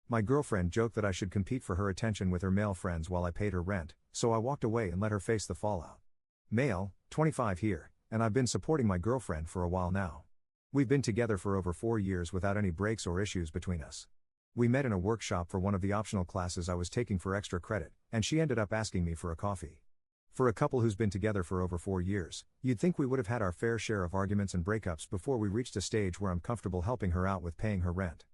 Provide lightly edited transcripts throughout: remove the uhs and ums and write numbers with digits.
My girlfriend joked that I should compete for her attention with her male friends while I paid her rent, so I walked away and let her face the fallout. Male, 25 here, and I've been supporting my girlfriend for a while now. We've been together for over 4 years without any breaks or issues between us. We met in a workshop for one of the optional classes I was taking for extra credit, and she ended up asking me for a coffee. For a couple who's been together for over 4 years, you'd think we would have had our fair share of arguments and breakups before we reached a stage where I'm comfortable helping her out with paying her rent.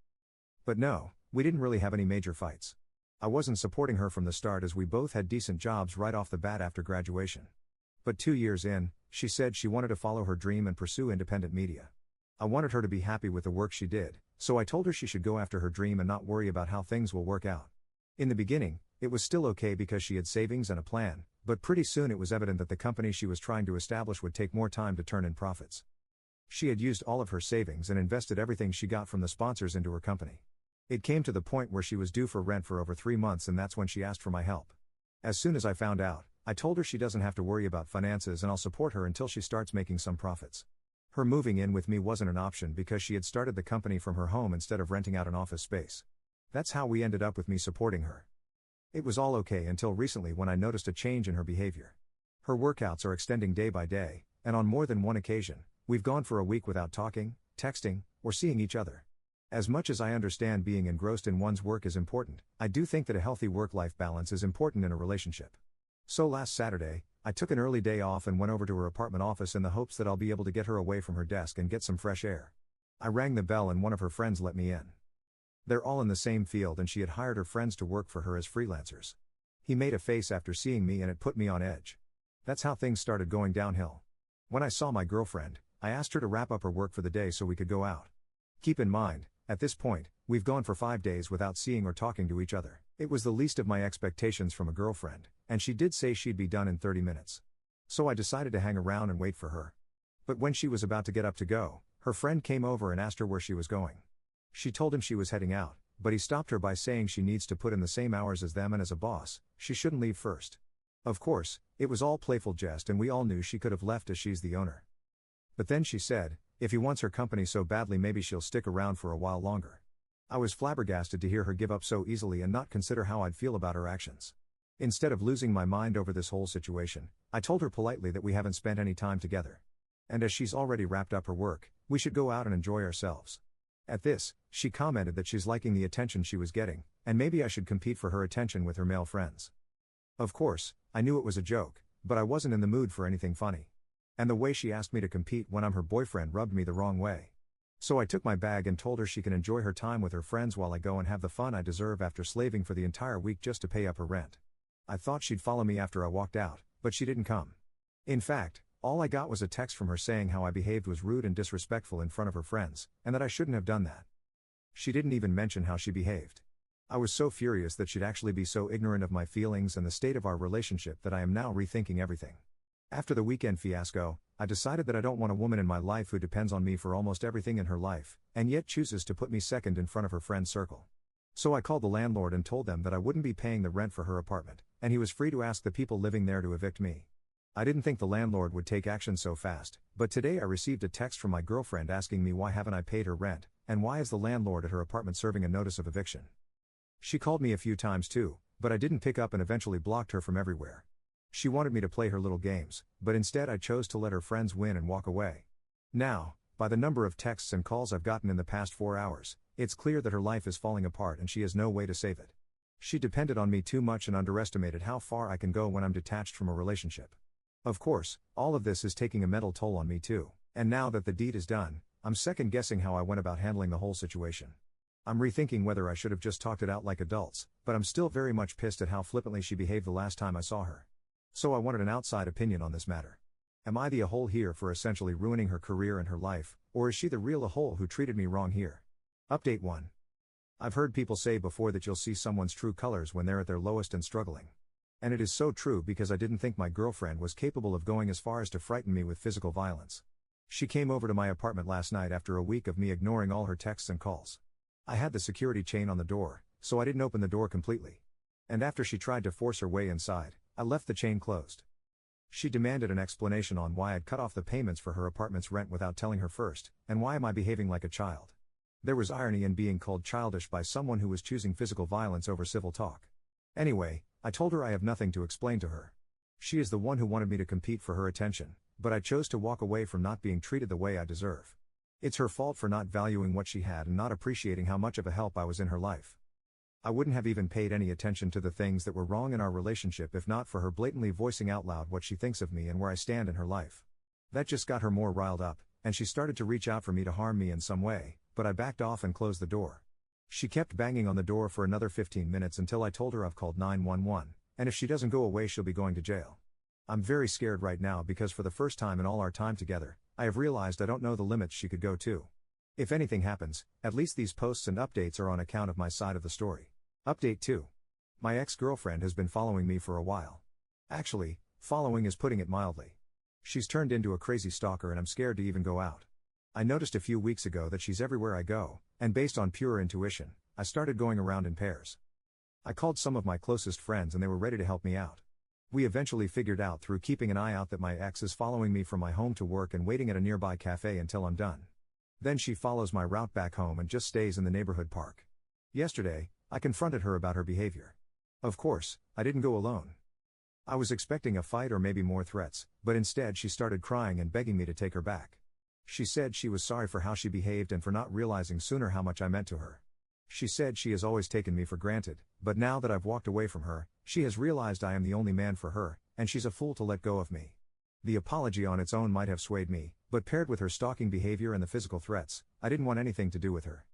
But no, we didn't really have any major fights. I wasn't supporting her from the start as we both had decent jobs right off the bat after graduation. But 2 years in, she said she wanted to follow her dream and pursue independent media. I wanted her to be happy with the work she did, so I told her she should go after her dream and not worry about how things will work out. In the beginning, it was still okay because she had savings and a plan, but pretty soon it was evident that the company she was trying to establish would take more time to turn in profits. She had used all of her savings and invested everything she got from the sponsors into her company. It came to the point where she was due for rent for over 3 months, and that's when she asked for my help. As soon as I found out, I told her she doesn't have to worry about finances and I'll support her until she starts making some profits. Her moving in with me wasn't an option because she had started the company from her home instead of renting out an office space. That's how we ended up with me supporting her. It was all okay until recently when I noticed a change in her behavior. Her workouts are extending day by day, and on more than one occasion, we've gone for a week without talking, texting, or seeing each other. As much as I understand being engrossed in one's work is important, I do think that a healthy work-life balance is important in a relationship. So last Saturday, I took an early day off and went over to her apartment office in the hopes that I'll be able to get her away from her desk and get some fresh air. I rang the bell and one of her friends let me in. They're all in the same field and she had hired her friends to work for her as freelancers. He made a face after seeing me and it put me on edge. That's how things started going downhill. When I saw my girlfriend, I asked her to wrap up her work for the day so we could go out. Keep in mind, at this point, we've gone for 5 days without seeing or talking to each other. It was the least of my expectations from a girlfriend, and she did say she'd be done in 30 minutes. So I decided to hang around and wait for her. But when she was about to get up to go, her friend came over and asked her where she was going. She told him she was heading out, but he stopped her by saying she needs to put in the same hours as them and as a boss, she shouldn't leave first. Of course, it was all playful jest and we all knew she could have left as she's the owner. But then she said, if he wants her company so badly maybe she'll stick around for a while longer. I was flabbergasted to hear her give up so easily and not consider how I'd feel about her actions. Instead of losing my mind over this whole situation, I told her politely that we haven't spent any time together. And as she's already wrapped up her work, we should go out and enjoy ourselves. At this, she commented that she's liking the attention she was getting, and maybe I should compete for her attention with her male friends. Of course, I knew it was a joke, but I wasn't in the mood for anything funny. And the way she asked me to compete when I'm her boyfriend rubbed me the wrong way. So I took my bag and told her she can enjoy her time with her friends while I go and have the fun I deserve after slaving for the entire week just to pay up her rent. I thought she'd follow me after I walked out, but she didn't come. In fact, all I got was a text from her saying how I behaved was rude and disrespectful in front of her friends, and that I shouldn't have done that. She didn't even mention how she behaved. I was so furious that she'd actually be so ignorant of my feelings and the state of our relationship that I am now rethinking everything. After the weekend fiasco, I decided that I don't want a woman in my life who depends on me for almost everything in her life, and yet chooses to put me second in front of her friend circle. So I called the landlord and told them that I wouldn't be paying the rent for her apartment, and he was free to ask the people living there to evict me. I didn't think the landlord would take action so fast, but today I received a text from my girlfriend asking me why haven't I paid her rent, and why is the landlord at her apartment serving a notice of eviction. She called me a few times too, but I didn't pick up and eventually blocked her from everywhere. She wanted me to play her little games, but instead I chose to let her friends win and walk away. Now, by the number of texts and calls I've gotten in the past 4 hours, it's clear that her life is falling apart and she has no way to save it. She depended on me too much and underestimated how far I can go when I'm detached from a relationship. Of course, all of this is taking a mental toll on me too, and now that the deed is done, I'm second-guessing how I went about handling the whole situation. I'm rethinking whether I should have just talked it out like adults, but I'm still very much pissed at how flippantly she behaved the last time I saw her. So I wanted an outside opinion on this matter. Am I the a-hole here for essentially ruining her career and her life, or is she the real a-hole who treated me wrong here? Update 1. I've heard people say before that you'll see someone's true colors when they're at their lowest and struggling. And it is so true because I didn't think my girlfriend was capable of going as far as to frighten me with physical violence. She came over to my apartment last night after a week of me ignoring all her texts and calls. I had the security chain on the door, so I didn't open the door completely. And after she tried to force her way inside, I left the chain closed. She demanded an explanation on why I'd cut off the payments for her apartment's rent without telling her first, and why am I behaving like a child. There was irony in being called childish by someone who was choosing physical violence over civil talk. Anyway, I told her I have nothing to explain to her. She is the one who wanted me to compete for her attention, but I chose to walk away from not being treated the way I deserve. It's her fault for not valuing what she had and not appreciating how much of a help I was in her life. I wouldn't have even paid any attention to the things that were wrong in our relationship if not for her blatantly voicing out loud what she thinks of me and where I stand in her life. That just got her more riled up, and she started to reach out for me to harm me in some way, but I backed off and closed the door. She kept banging on the door for another 15 minutes until I told her I've called 911, and if she doesn't go away she'll be going to jail. I'm very scared right now because for the first time in all our time together, I have realized I don't know the limits she could go to. If anything happens, at least these posts and updates are on account of my side of the story. Update 2. My ex-girlfriend has been following me for a while. Actually, following is putting it mildly. She's turned into a crazy stalker and I'm scared to even go out. I noticed a few weeks ago that she's everywhere I go, and based on pure intuition, I started going around in pairs. I called some of my closest friends and they were ready to help me out. We eventually figured out through keeping an eye out that my ex is following me from my home to work and waiting at a nearby cafe until I'm done. Then she follows my route back home and just stays in the neighborhood park. Yesterday, I confronted her about her behavior. Of course, I didn't go alone. I was expecting a fight or maybe more threats, but instead she started crying and begging me to take her back. She said she was sorry for how she behaved and for not realizing sooner how much I meant to her. She said she has always taken me for granted, but now that I've walked away from her, she has realized I am the only man for her, and she's a fool to let go of me. The apology on its own might have swayed me, but paired with her stalking behavior and the physical threats, I didn't want anything to do with her.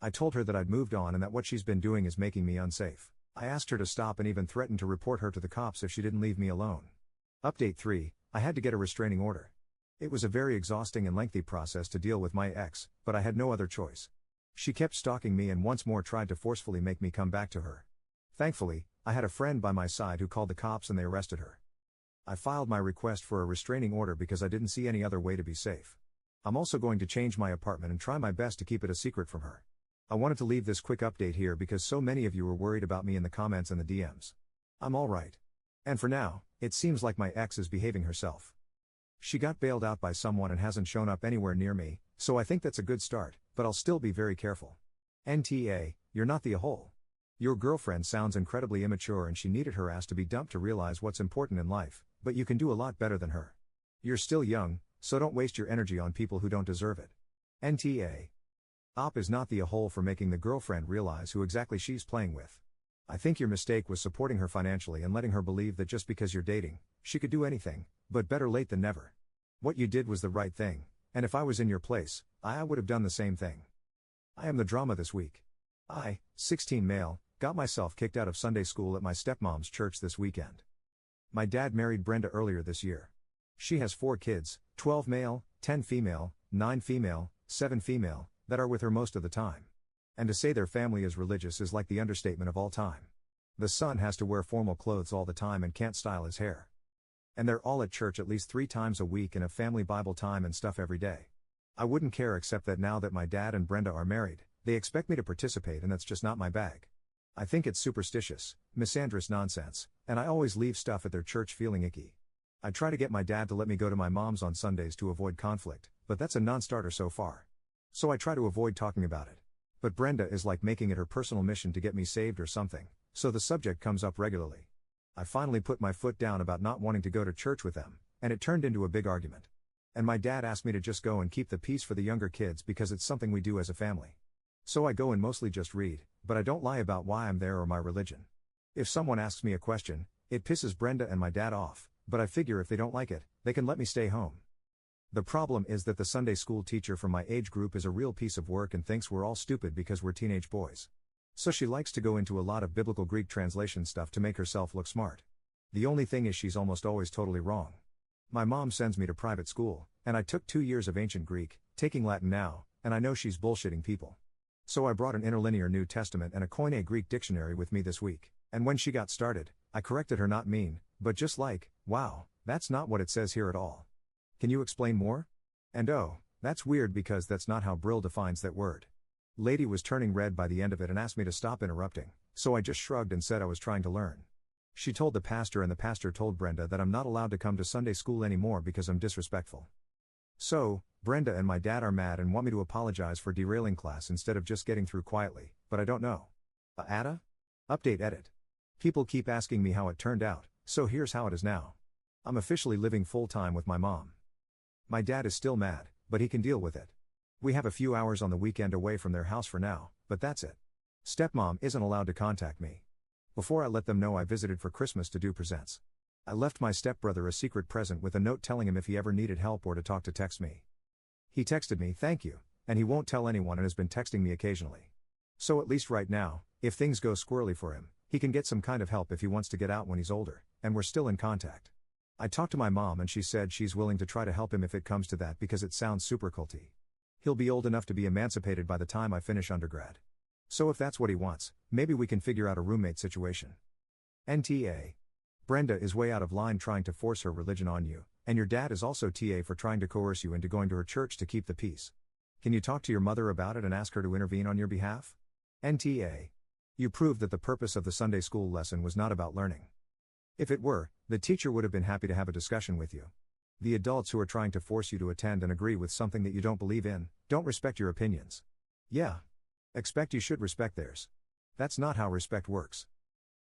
I told her that I'd moved on and that what she's been doing is making me unsafe. I asked her to stop and even threatened to report her to the cops if she didn't leave me alone. Update 3. I had to get a restraining order. It was a very exhausting and lengthy process to deal with my ex, but I had no other choice. She kept stalking me and once more tried to forcefully make me come back to her. Thankfully, I had a friend by my side who called the cops and they arrested her. I filed my request for a restraining order because I didn't see any other way to be safe. I'm also going to change my apartment and try my best to keep it a secret from her. I wanted to leave this quick update here because so many of you were worried about me in the comments and the DMs. I'm alright. And for now, it seems like my ex is behaving herself. She got bailed out by someone and hasn't shown up anywhere near me, so I think that's a good start, but I'll still be very careful. NTA, you're not the a-hole. Your girlfriend sounds incredibly immature and she needed her ass to be dumped to realize what's important in life, but you can do a lot better than her. You're still young, so don't waste your energy on people who don't deserve it. NTA. Op is not the a-hole for making the girlfriend realize who exactly she's playing with. I think your mistake was supporting her financially and letting her believe that just because you're dating, she could do anything, but better late than never. What you did was the right thing, and if I was in your place, I would have done the same thing. I am the drama this week. I, 16 male, got myself kicked out of Sunday school at my stepmom's church this weekend. My dad married Brenda earlier this year. She has 4 kids, 12 male, 10 female, 9 female, 7 female, that are with her most of the time. And to say their family is religious is like the understatement of all time. The son has to wear formal clothes all the time and can't style his hair. And they're all at church at least 3 times a week and have family Bible time and stuff every day. I wouldn't care except that now that my dad and Brenda are married, they expect me to participate and that's just not my bag. I think it's superstitious, misandrous nonsense, and I always leave stuff at their church feeling icky. I try to get my dad to let me go to my mom's on Sundays to avoid conflict, but that's a non-starter so far. So I try to avoid talking about it. But Brenda is like making it her personal mission to get me saved or something, so the subject comes up regularly. I finally put my foot down about not wanting to go to church with them, and it turned into a big argument. And my dad asked me to just go and keep the peace for the younger kids because it's something we do as a family. So I go and mostly just read, but I don't lie about why I'm there or my religion. If someone asks me a question, it pisses Brenda and my dad off, but I figure if they don't like it, they can let me stay home. The problem is that the Sunday school teacher from my age group is a real piece of work and thinks we're all stupid because we're teenage boys. So she likes to go into a lot of biblical Greek translation stuff to make herself look smart. The only thing is she's almost always totally wrong. My mom sends me to private school, and I took 2 years of ancient Greek, taking Latin now, and I know she's bullshitting people. So I brought an interlinear New Testament and a Koine Greek dictionary with me this week, and when she got started, I corrected her not mean, but just like, wow, that's not what it says here at all. Can you explain more? And oh, that's weird because that's not how Brill defines that word. Lady was turning red by the end of it and asked me to stop interrupting, so I just shrugged and said I was trying to learn. She told the pastor and the pastor told Brenda that I'm not allowed to come to Sunday school anymore because I'm disrespectful. So, Brenda and my dad are mad and want me to apologize for derailing class instead of just getting through quietly, but I don't know. Ada? Update edit. People keep asking me how it turned out, so here's how it is now. I'm officially living full-time with my mom. My dad is still mad, but he can deal with it. We have a few hours on the weekend away from their house for now, but that's it. Stepmom isn't allowed to contact me. Before I let them know I visited for Christmas to do presents. I left my stepbrother a secret present with a note telling him if he ever needed help or to talk to text me. He texted me, "Thank you," and he won't tell anyone and has been texting me occasionally. So at least right now, if things go squirrely for him, he can get some kind of help if he wants to get out when he's older, and we're still in contact. I talked to my mom and she said she's willing to try to help him if it comes to that because it sounds super culty. He'll be old enough to be emancipated by the time I finish undergrad. So if that's what he wants, maybe we can figure out a roommate situation. NTA. Brenda is way out of line trying to force her religion on you, and your dad is also TA for trying to coerce you into going to her church to keep the peace. Can you talk to your mother about it and ask her to intervene on your behalf? NTA. You proved that the purpose of the Sunday school lesson was not about learning. If it were, the teacher would have been happy to have a discussion with you. The adults who are trying to force you to attend and agree with something that you don't believe in, don't respect your opinions. Yeah. Expect you should respect theirs. That's not how respect works.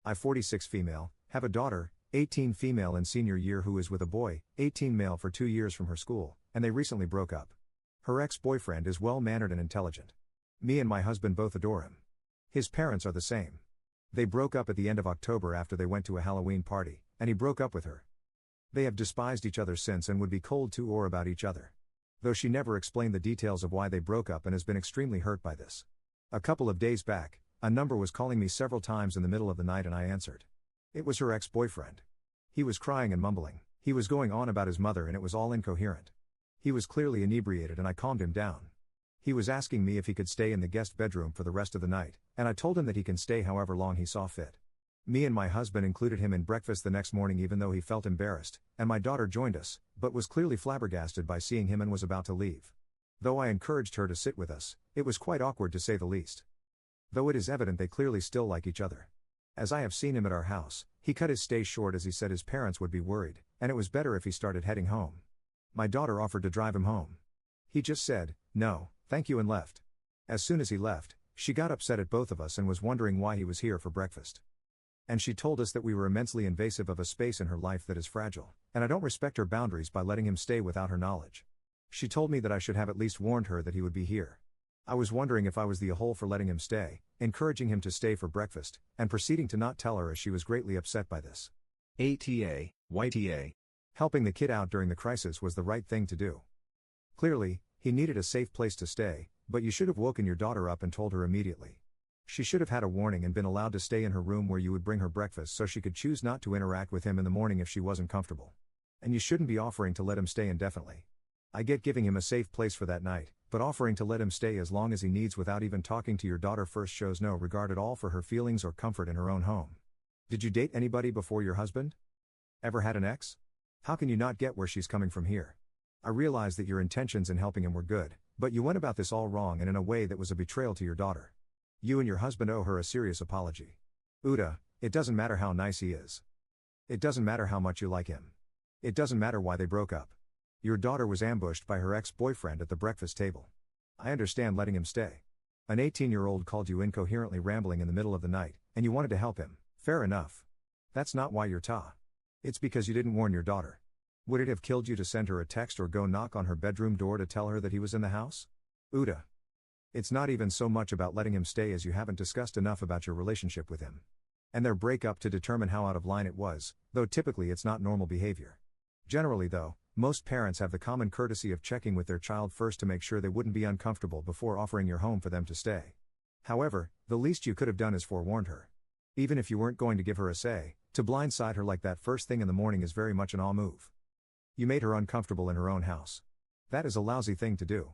I 46 female, have a daughter, 18 female in senior year who is with a boy, 18 male for 2 years from her school, and they recently broke up. Her ex-boyfriend is well-mannered and intelligent. Me and my husband both adore him. His parents are the same. They broke up at the end of October after they went to a Halloween party, and he broke up with her. They have despised each other since and would be cold to or about each other. Though she never explained the details of why they broke up and has been extremely hurt by this. A couple of days back, a number was calling me several times in the middle of the night and I answered. It was her ex-boyfriend. He was crying and mumbling, he was going on about his mother and it was all incoherent. He was clearly inebriated and I calmed him down. He was asking me if he could stay in the guest bedroom for the rest of the night, and I told him that he can stay however long he saw fit. Me and my husband included him in breakfast the next morning even though he felt embarrassed, and my daughter joined us, but was clearly flabbergasted by seeing him and was about to leave. Though I encouraged her to sit with us, it was quite awkward to say the least. Though it is evident they clearly still like each other. As I have seen him at our house, he cut his stay short as he said his parents would be worried, and it was better if he started heading home. My daughter offered to drive him home. He just said, "No, thank you," and left. As soon as he left, she got upset at both of us and was wondering why he was here for breakfast. And she told us that we were immensely invasive of a space in her life that is fragile, and I don't respect her boundaries by letting him stay without her knowledge. She told me that I should have at least warned her that he would be here. I was wondering if I was the a-hole for letting him stay, encouraging him to stay for breakfast, and proceeding to not tell her as she was greatly upset by this. ATA, YTA. Helping the kid out during the crisis was the right thing to do. Clearly, he needed a safe place to stay, but you should have woken your daughter up and told her immediately. She should have had a warning and been allowed to stay in her room where you would bring her breakfast so she could choose not to interact with him in the morning if she wasn't comfortable. And you shouldn't be offering to let him stay indefinitely. I get giving him a safe place for that night, but offering to let him stay as long as he needs without even talking to your daughter first shows no regard at all for her feelings or comfort in her own home. Did you date anybody before your husband? Ever had an ex? How can you not get where she's coming from here? I realize that your intentions in helping him were good, but you went about this all wrong and in a way that was a betrayal to your daughter. You and your husband owe her a serious apology. Uda, it doesn't matter how nice he is. It doesn't matter how much you like him. It doesn't matter why they broke up. Your daughter was ambushed by her ex-boyfriend at the breakfast table. I understand letting him stay. An 18-year-old called you incoherently rambling in the middle of the night, and you wanted to help him. Fair enough. That's not why you're Ta. It's because you didn't warn your daughter. Would it have killed you to send her a text or go knock on her bedroom door to tell her that he was in the house? Uda. It's not even so much about letting him stay as you haven't discussed enough about your relationship with him. And their breakup to determine how out of line it was, though typically it's not normal behavior. Generally though, most parents have the common courtesy of checking with their child first to make sure they wouldn't be uncomfortable before offering your home for them to stay. However, the least you could have done is forewarned her. Even if you weren't going to give her a say, to blindside her like that first thing in the morning is very much an awe move. You made her uncomfortable in her own house. That is a lousy thing to do.